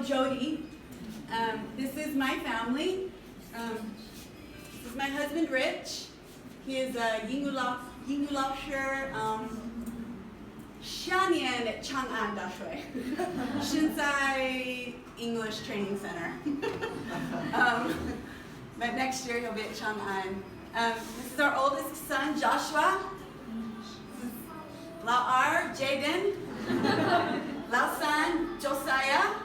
Jody. This is my family. This is my husband, Rich. He is a 英语老师，下年长安大学，现在 English Training Center. But next year he'll be at Chang'an. This is our oldest son, Joshua. Lao R, Jaden. Lao son, Josiah.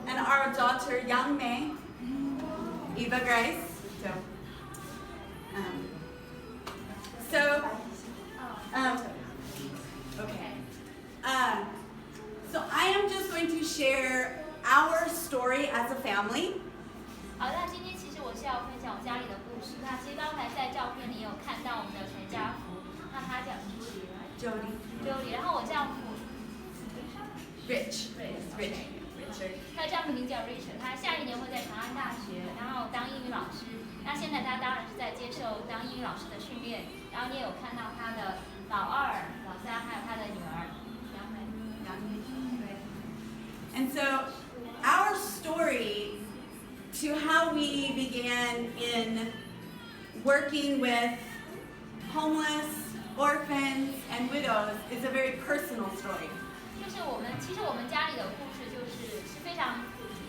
And our daughter, Yang Mei. Eva Grace. Okay. So I am just going to share our story as a family. 好，那今天其实我是要分享我家里的故事。那其实刚才在照片里有看到我们的全家福，那他叫 Jody， 然后我丈夫 Rich， 他的丈夫名叫 Richard， 他下一年会在长安大学，然后当英语老师。那现在他当然是在接受当英语老师的训练。然后你也有看到他的老二、老三，还有他的女儿杨梅。And so our story to how we began in working with homeless, orphans, and widows is a very personal story. 就是其实我们家里的故事是非常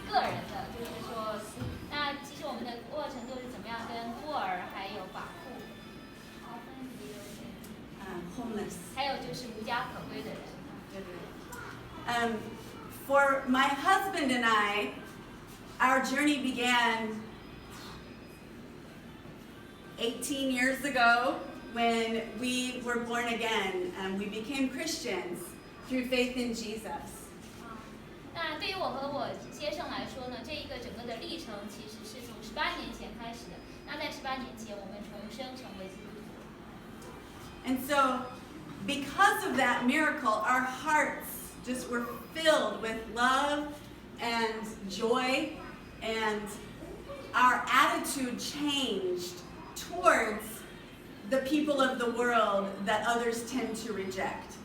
个人的，就是说，那其实我们的过程就是怎么样跟孤儿还有寡妇 homeless， 还有就是无家可归的人。For my husband and I, our journey began 18 years ago when we were born again and we became Christians through faith in Jesus. 那对于我和我先生来说呢，这一个整个的历程其实是从18年前开始的。那在18年前，我们重生成为基督徒。And so, because of that miracle, our hearts just were filled with love and joy, and our attitude changed towards the people of the world that others tend to reject.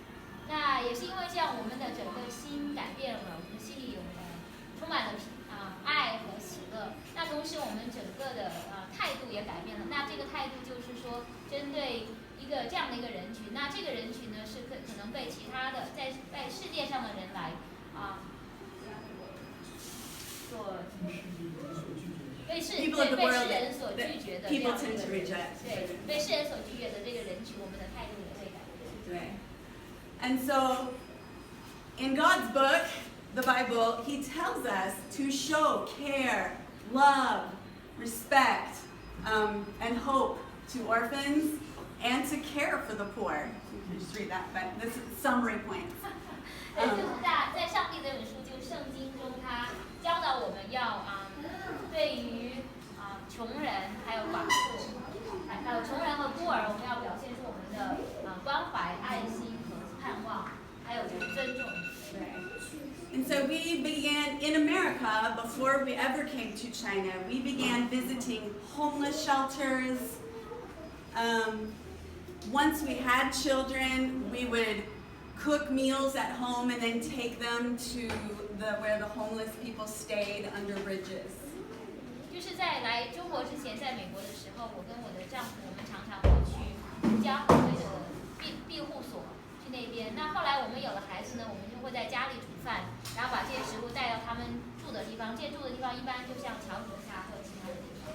那也是因为这样，我们的整个心改变了，我们心里有充满了爱和喜乐。那同时，我们整个的态度也改变了。那这个态度就是说，针对这样的一个人群，那这个人群呢是可能被其他的在世界上的人来被世人所拒绝的这样的一个人，对，被世人所拒绝的这个人群，我们的态度也会改变。对。And so, in God's book, the Bible, He tells us to show care, love, respect, and hope to orphans and to care for the poor. You can just read that, but this is summary points. 就是在上帝这本书，就是圣经中，他教导我们要对于穷人还有寡妇，还有穷人和孤儿，我们要表现出我们的关怀、爱心和盼望，还有就是尊重。And so we began in America, before we ever came to China, we began visiting homeless shelters. Once we had children, we would cook meals at home and then take them to where the homeless people stayed under bridges. 就是在来中国之前，在美国的时候，我跟我的丈夫，我们常常会去无家可归的庇护所去那边。那后来我们有了孩子呢，我们就会在家里煮饭，然后把这些食物带到他们住的地方。这些住的地方一般就像桥底下或其他的地方。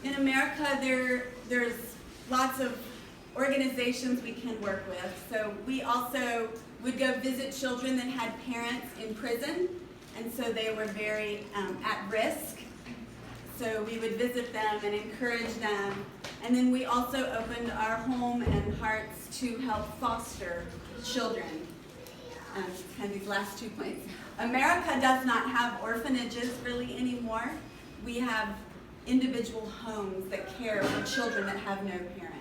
In America, there's lots of organizations we can work with. So we also would go visit children that had parents in prison, and so they were very at risk. So we would visit them and encourage them. And then we also opened our home and hearts to help foster children. Kind of these last 2 points. America does not have orphanages really anymore. We have individual homes that care for children that have no parents.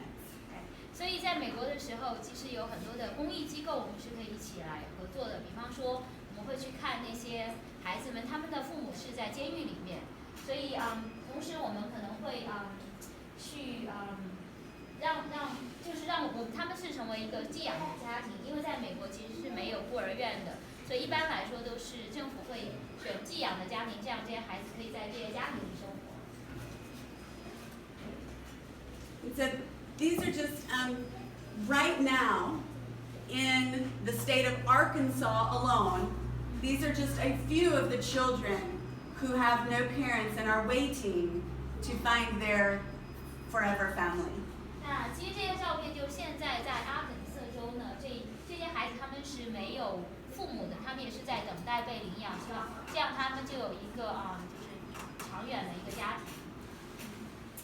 所以在美国的时候，其实有很多的公益机构，我们是可以一起来合作的。比方说，我们会去看那些孩子们，他们的父母是在监狱里面，所以同时我们可能会去让他们是成为一个寄养的家庭，因为在美国其实是没有孤儿院的。所以一般来说都是政府会选寄养的家庭，这样这些孩子可以在这些家庭里生活。So these are just right now in the state of Arkansas alone. These are just a few of the children who have no parents and are waiting to find their forever family. 那其实这些照片就现在在阿肯色州呢，这些孩子他们是没有父母的，他们也是在等待被领养，这样他们就有一个就是长远的一个家庭。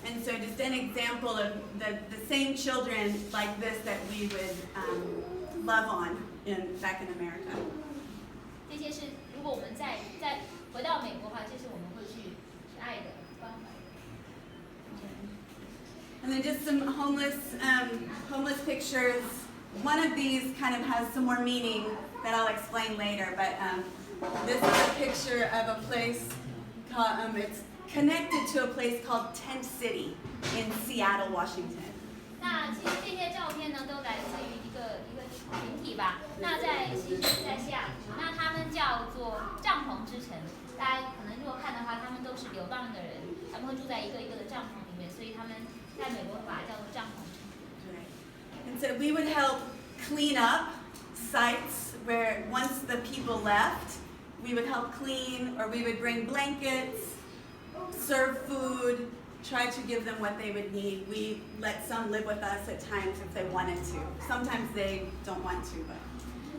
And so just an example of the same children like this that we would love on back in America. 这些是如果我们再回到美国的话，这是我们会去爱的关怀。And then just some homeless pictures. One of these kind of has some more meaning that I'll explain later, but this is a picture of a place called, it's connected to a place called Tent City in Seattle, Washington. 那其实这些照片呢，都来自于一个群体吧。那在西雅图，那他们叫做帐篷之城。大家可能如果看的话，他们都是流浪的人，他们会住在一个一个的帐篷里面，所以他们在美国把它叫做帐篷城。And so we would help clean up sites where once the people left, we would help clean, or we would bring blankets, serve food, try to give them what they would need. We let some live with us at times if they wanted to. Sometimes they don't want to, but.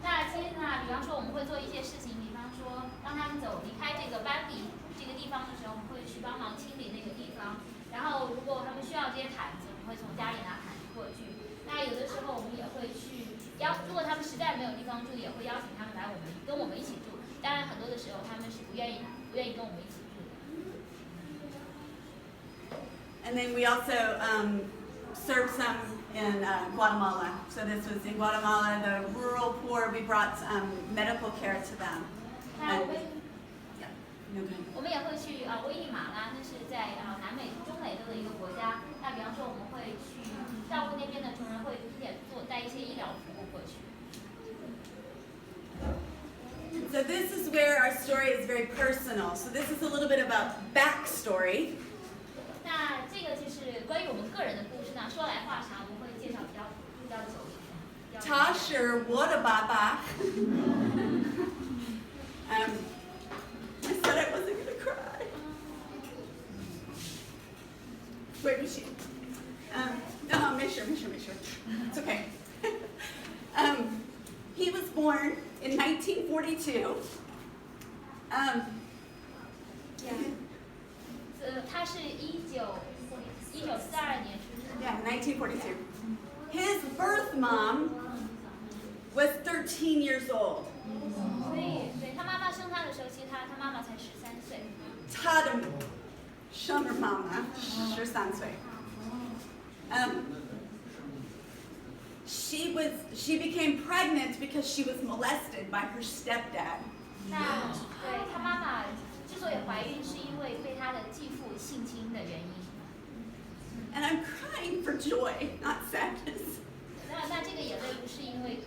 那其实呢，比方说我们会做一些事情，比方说当他们离开这个班里这个地方的时候，我们会去帮忙清理那个地方。然后如果他们需要这些毯子，我们会从家里拿毯子过去。那有的时候我们也会去如果他们实在没有地方住，也会邀请他们来跟我们一起住。当然很多的时候他们是不愿意跟我们一起住的。And then we also served some in Guatemala. So this was in Guatemala, the rural poor. We brought medical care to them. 那 No, go ahead. 我们也会去危地马拉，那是在南美、中美洲的一个国家。那比方说，我们会去照顾那边的穷人，会带一些医疗服务过去。So this is where our story is very personal. So this is a little bit about backstory. 那这个就是关于我们个人的故事呢。说来话长，我们会介绍比较久一点。Tasher, what a baba. I said I wasn't going to cry. Where is she? No, make sure. It's okay. He was born in 1942. 他是1942年出生。Yeah, 1942. His birth mom was 13 years old. 所以，对他妈妈生他的时候，其实他妈妈才13岁。他的生儿妈妈13岁。She became pregnant because she was molested by her stepdad. 那对他妈妈之所以怀孕，是因为被他的继父性侵的原因。And I'm crying for joy, not sadness. 那这个眼泪不是因为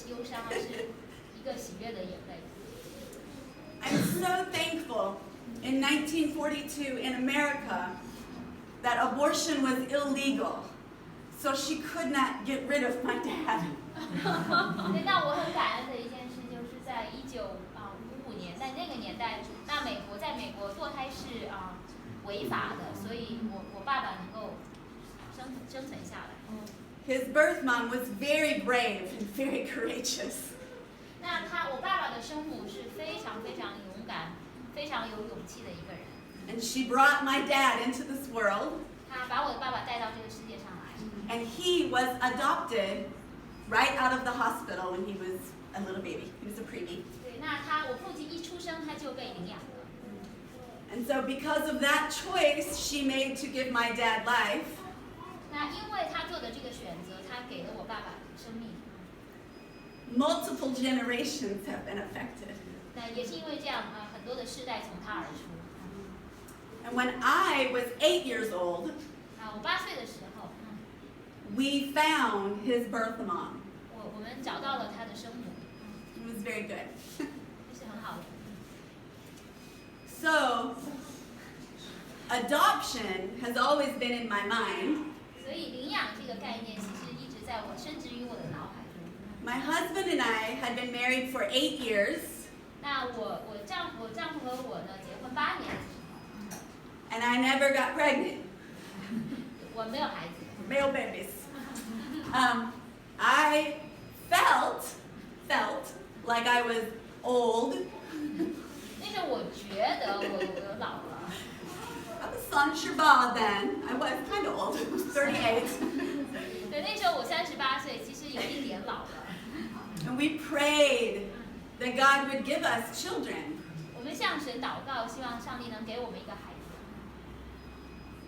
忧伤，而是一个喜悦的眼泪。I'm so thankful in 1942 in America that abortion was illegal, so she could not get rid of my dad. 对，那我很感恩的一件事就是在1955年，在那个年代，在美国堕胎是违法的，所以我爸爸能够生存下来。His birth mom was very brave and very courageous. 那我爸爸的生母是非常非常勇敢、非常有勇气的一个人。And she brought my dad into this world. 他把我的爸爸带到这个世界上来。And he was adopted right out of the hospital when he was a little baby. He was a preemie. 对，那我父亲一出生他就被领养了。And so because of that choice she made to give my dad life, 那因为他做的这个选择，他给了我爸爸生命。multiple generations have been affected. 那也是因为这样很多的世代从他而出。And when I was 8 years old, 我8岁的时候，we found his birth mom. 我们找到了他的生母。It was very good. 好的。So, adoption has always been in my mind. 所以领养这个概念其实一直在我深植于我的脑海中。My husband and I had been married for 8 years, 那我丈夫和我呢结婚8年的时候， and I never got pregnant. 我没有孩子。Male babies. I felt like I was old. 那时候我觉得我老了。I was on Shabbat then. I was kind of old. I was 38. 对，那时候我38岁，其实有一点老了。And we prayed that God would give us children. 我们向神祷告，希望上帝能给我们一个孩子。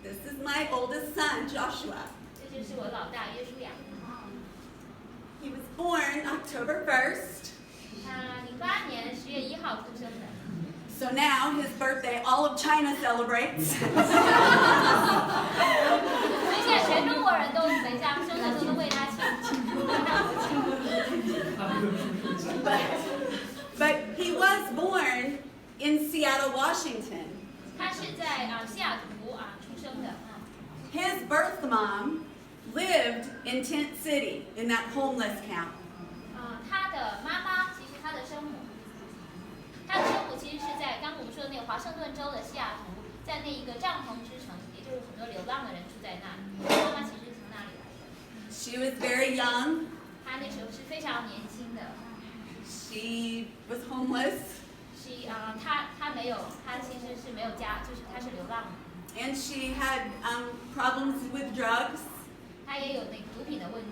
This is my oldest son, Joshua. 这就是我老大约书亚。He was born October 1st. 他08年10月1号出生的。So now his birthday, all of China celebrates. 所以现在全中国人都等一下生的时候都为他庆祝。But he was born in Seattle, Washington. 他是在西雅图出生的。His birth mom lived in Tent City in that homeless camp. 他的妈妈其实他的生母其实是在刚我们说的那个华盛顿州的西雅图，在那一个帐篷之城，也就是很多流浪的人住在那里。妈妈其实是从那里来的。She was very young. 她那时候是非常年轻的。She was homeless. 她没有，她其实是没有家，就是她是流浪的。And she had problems with drugs. 她也有那个毒品的问题。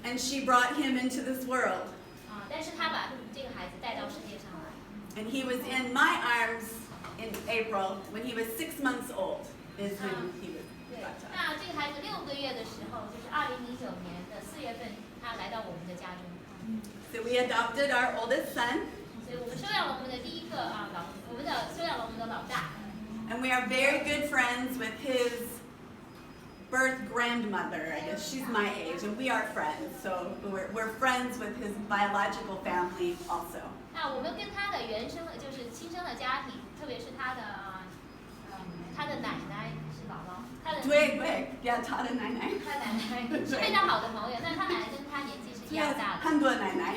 And she brought him into this world. 但是她把这个孩子带到世界上来。And he was in my arms in April when he was 6 months old. Is when he was 对， baptized. 那这个孩子6个月的时候，就是2009年的4月份，他来到我们的家中。So we adopted our oldest son. 所以我们收养了我们的第一个收养了我们的老大。And we are very good friends with his birth grandmother. I guess she's my age, and we are friends. So we're friends with his biological family also. 那我们跟他的原生的，就是亲生的家庭，特别是他的奶奶是姥姥，他的对，yeah，他的奶奶。他奶奶是非常好的朋友，但是他奶奶跟他年纪是一样大的。很多奶奶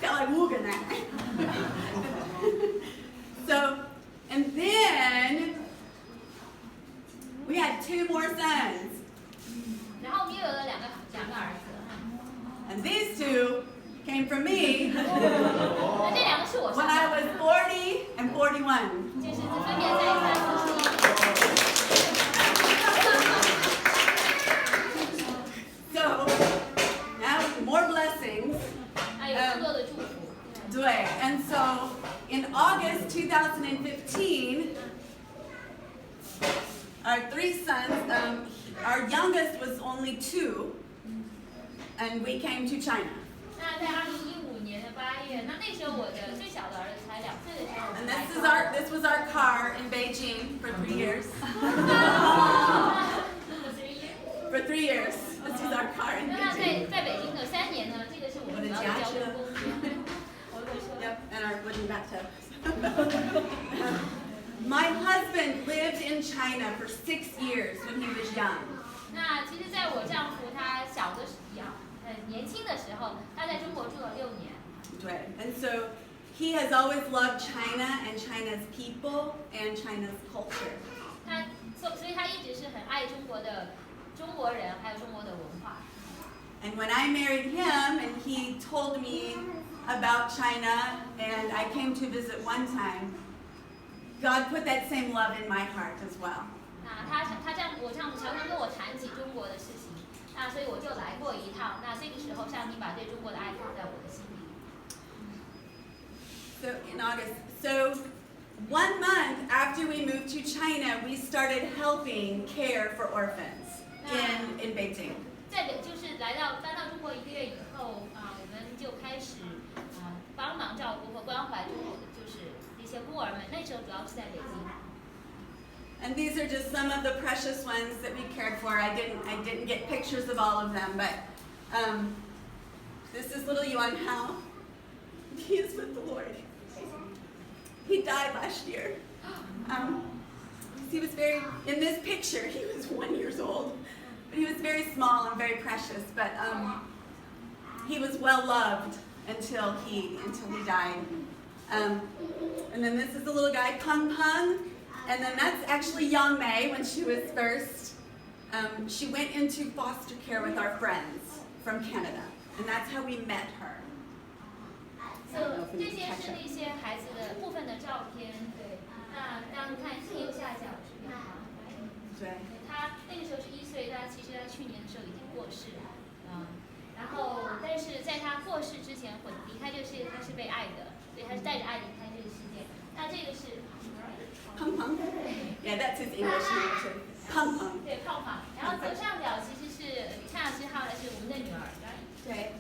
，got like 5个奶奶。So, and then we had 2 more sons. 然后我们又有了两个儿子。And these 2 came from me 那这两个是我生 when I 的， was 40 and 41. 就是分别在31。So, now more blessings. 还有更多的祝福。对, and so in August 2015, our 3 sons, our youngest was only 2, and we came to China. 那在2015年的8月，那时候我的最小的儿子才2岁的时候，我 And 们来 this was our car in Beijing for 3 years. For 3 years, this was our car in 那 Beijing. 在北京的3年呢，这个是我们主要的交通工具。我会说。Yep, and our wooden bathtub. My husband lived in China for 6 years when he was young. 那其实，在我丈夫他年轻的时候，他在中国住了6年。对, and so he has always loved China and China's people and China's culture. 所以他一直是很爱中国人，还有中国的文化。And when I married him and he told me about China and I came to visit one time, God put that same love in my heart as well. 那我丈夫常常跟我谈起中国的事情，那所以我就来过一趟。那这个时候，上帝把对中国的爱放在我的心里。So in August, so 1 month after we moved to China, we started helping care for orphans in Beijing. 就是搬到中国1个月以后我们就开始帮忙照顾和关怀中国的就是一些孤儿们。那时候主要是在北京。And these are just some of the precious ones that we cared for. I didn't get pictures of all of them, but this is little Yuan Hao. he is with the Lord. He died last year. He was in this picture, he was 1 year old. But he was very small and very precious. But he was well loved until he died. And then this is the little guy, Peng Peng. And then that's actually Yang Mei when she was first. She went into foster care with our friends from Canada. And that's how we met her. So 这些是那些孩子的部分的照片，对。那当看右下角是杨航，对。他那个时候是1岁，他其实他去年的时候已经过世了，然后但是在他过世之前离开这个世界，他是被爱的，所以他是带着爱离开这个世界。那这个是胖胖 ，Yeah, that's his English name. 胖胖。对，胖胖。然后左上角其实是恰是号的是我们的女儿，对。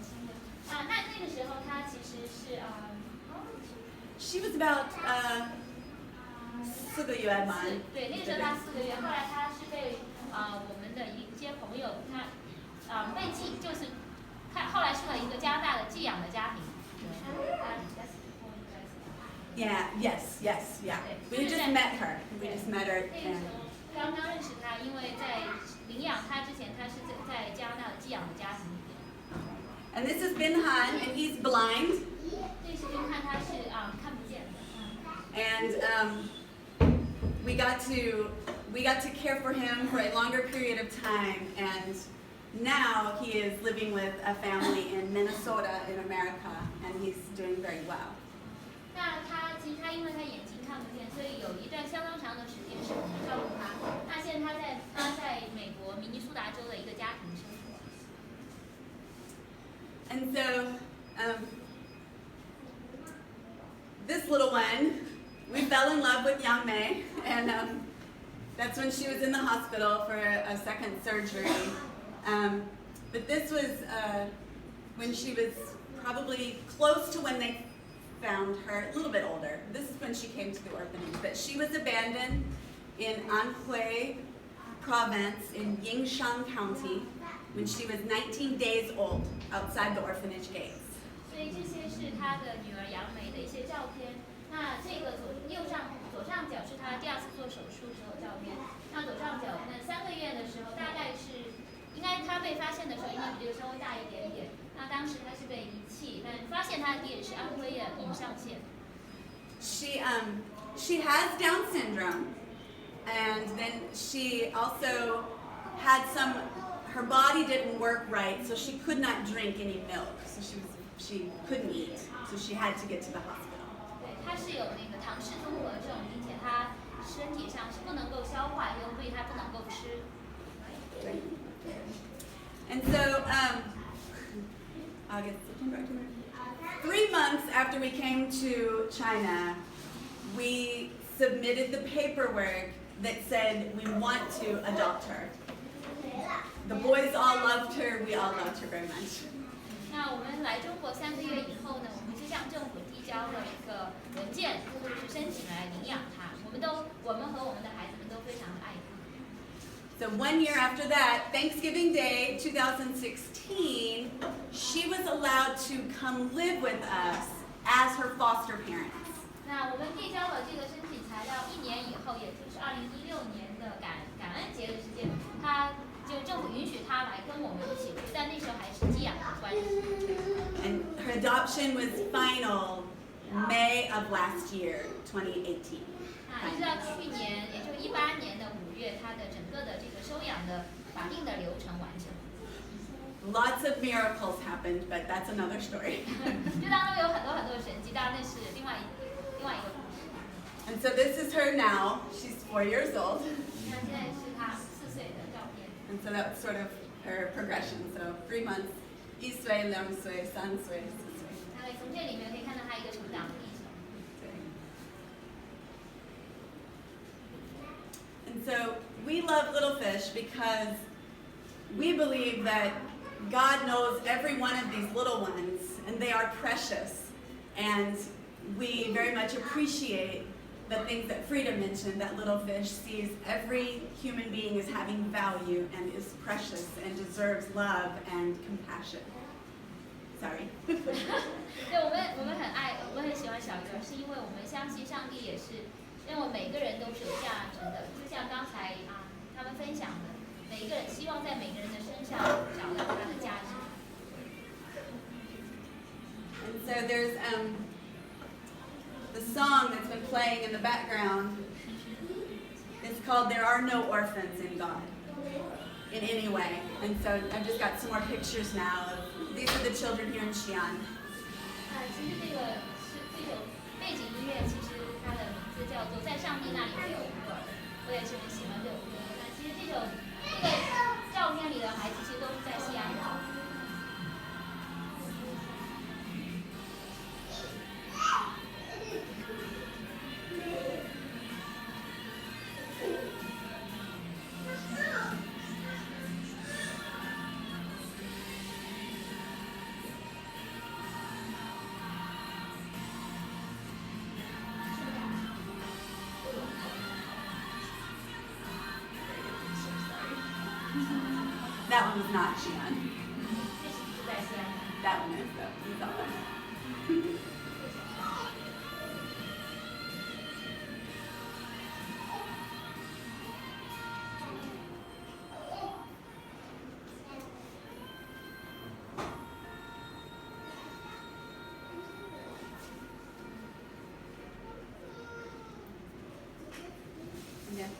那个时候她其实是She was about 4个月嘛。对，那个时候她4个月，后来她是被我们的一些朋友，她被就是后来去了一个加拿大的寄养的家庭。Yeah, yeah. We just met her. And 刚刚认识她，因为在领养她之前，她是在加拿大的寄养的家庭里面。And this is Bin Han, and he's blind. 这是bin Han，他是看不见的。And we got to care for him for a longer period of time, and now he is living with a family in Minnesota in America, and he's doing very well. 那其实他因为他眼睛看不见，所以有一段相当长的时间是我们照顾他。那现在他在美国明尼苏达州的一个家庭生活。And so this little one, we fell in love with Yang Mei, and that's when she was in the hospital for a second surgery. But this was when she was probably close to when they found her, a little bit older. This is when she came to the orphanage. But she was abandoned in Anhui province in Yingshan County when she was 19 days old outside the orphanage gates. 所以这些是她的女儿杨梅的一些照片。那这个左上角是她第2次做手术时候的照片。那左上角那3个月的时候，大概是应该她被发现的时候应该比这个稍微大一点点。那当时她是被遗弃，但发现她的地点是安徽的颍上县。She has Down syndrome, and then she also had her body didn't work right, so she could not drink any milk, so she couldn't eat, so she had to get to the hospital. 对，她是有那个唐氏综合症，并且她身体上是不能够消化，所以她不能够吃。And so, August, September, October. 3 months after we came to China, we submitted the paperwork that said we want to adopt her. The boys all loved her. We all loved her very much. 那我们来中国3个月以后呢，我们就向政府递交了一个文件，就是申请来领养她。我们和我们的孩子们都非常的爱她。So 1 year after that, Thanksgiving Day 2016, she was allowed to come live with us as her foster parents. 那我们递交了这个申请材料1年以后，也就是2016年的感恩节的时间，政府允许她来跟我们一起住，但那时候还是寄养的关系。And her adoption was final May of last year, 2018. 一直到去年，也就18年的5月，她的整个的这个收养的法定的流程完成。Lots of miracles happened, but that's another story. 这当中有很多神迹，当然那是另外一个故事。And so this is her now. She's 4 years old. 那现在是她4岁的照片。And so that's sort of her progression. So 3 months, 1岁、2岁、3岁、4岁。那从这里面可以看到她一个成长的历程。And so we love little fish because we believe that God knows every one of these little ones, and they are precious. And we very much appreciate the things that Frida mentioned, that little fish sees every human being as having value and is precious and deserves love and compassion. Sorry. 对，我们很喜欢小鱼儿，是因为我们相信上帝也是认为每个人都是有价值的，就像刚才他们分享的，每一个人希望在每个人的身上找到他的价值。And so there's the song that's been playing in the background. It's called "There Are No Orphans in God" in any way. And so I've just got some more pictures now of these are the children here in Xi'an. 其实这首背景音乐，其实它的名字叫做《在上帝那里没有孤儿》，我也是很喜欢这首歌。那其实这个照片里的孩子其实都是在西安考。That one was not Xi'an. 这是在西安。That one is though. You thought that. Yeah.